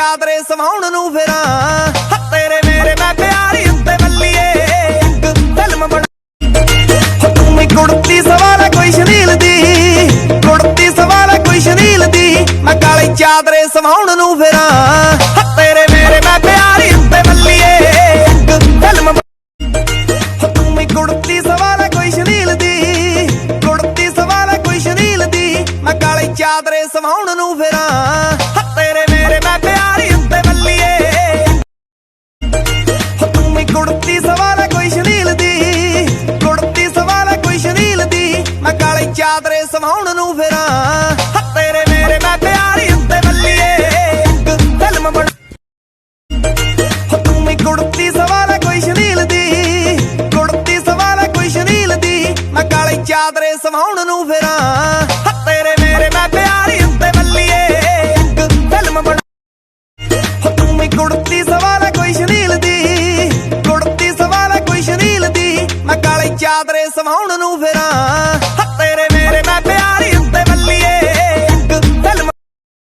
ਚਾਦਰੇ ਸਵਾਉਣ ਨੂੰ ਫਿਰਾਂ ਤੇਰੇ ਮੇਰੇ ਮੈਂ ਪਿਆਰੀ ਉੱਤੇ ਬੱਲੀਏ ਇੱਕ ਫਿਲਮ ਬਣਾ ਤੂੰ ਵੀ ਕੁੜਤੀ ਸਵਾਲਾ ਕੋਈ ਸ਼ਨੀਲ ਦੀ ਕੁੜਤੀ ਸਵਾਲਾ ਕੋਈ ਸ਼ਨੀਲ ਦੀ ਮੈਂ ਕਾਲੀ ਚਾਦਰੇ ਸਵਾਉਣ ਨੂੰ ਫਿਰਾਂ ਤੇਰੇ ਮੇਰੇ ਮੈਂ ਪਿਆਰੀ ਉੱਤੇ ਬੱਲੀਏ ਇੱਕ ਫਿਲਮ ਤੂੰ ਵੀ ਕੁੜਤੀ ਸਵਾਲਾ ਕੋਈ ਸ਼ਨੀਲ ਦੀ ਕੁੜਤੀ ਸਵਾਲਾ ਕੋਈ ਸ਼ਨੀਲ ਦੀ ਮੈਂ ਕਾਲੀ ਚਾਦਰੇ ਸਵਾਉਣ ਨੂੰ ਫਿਰਾਂ ਤੇਰੇ ਮੇਰੇ ਮੈਂ ਪਿਆਰੀ ਉੱਤੇ ਬੱਲੀਏ ਤੂੰ ਵੀ ਕੁੜਤੀ ਸਵਾਲਾ ਕੋਈ ਸ਼ਨੀਲ ਦੀ ਕੁੜਤੀ ਸਵਾਲਾ ਕੋਈ ਸ਼ਨੀਲ ਦੀ ਮੈਂ ਕਾਲੀ ਚਾਦਰੇ ਸਵਾਉਣ ਨੂੰ ਫਿਰਾਂ ਤੇਰੇ ਮੇਰੇ ਮੈਂ ਪਿਆਰੀ ਉੱਤੇ ਬੱਲੀਏ ਇੱਕ ਫਿਲਮ ਬਣਾ ਤੂੰ ਵੀ ਕੁੜਤੀ ਸਵਾਲਾ ਕੋਈ ਸ਼ਨੀਲ ਦੀ ਕੁੜਤੀ ਸਵਾਲਾ ਕੋਈ ਸ਼ਨੀਲ ਦੀ ਮੈਂ ਕਾਲੀ ਚਾਦਰੇ ਸਵਾਉਣ ਨੂੰ ਫਿਰਾਂ ਤੇਰੇ ਮੇਰੇ ਮੈਂ ਪਿਆਰੀ ਉੱਤੇ ਬੱਲੀਏ ਇੱਕ ਫਿਲਮ ਬਣਾ ਤੂੰ ਵੀ ਕੁੜਤੀ ਸਵਾਲਾ ਕੋਈ ਸ਼ਨੀਲ ਦੀ ਕੁੜਤੀ ਸਵਾਲਾ ਕੋਈ ਸ਼ਨੀਲ ਦੀ ਮੈਂ ਕਾਲੀ ਚਾਦਰੇ ਸਵਾਉਣ ਨੂੰ ਫਿਰਾਂ ਤੇਰੇ ਮੇਰੇ ਮੈਂ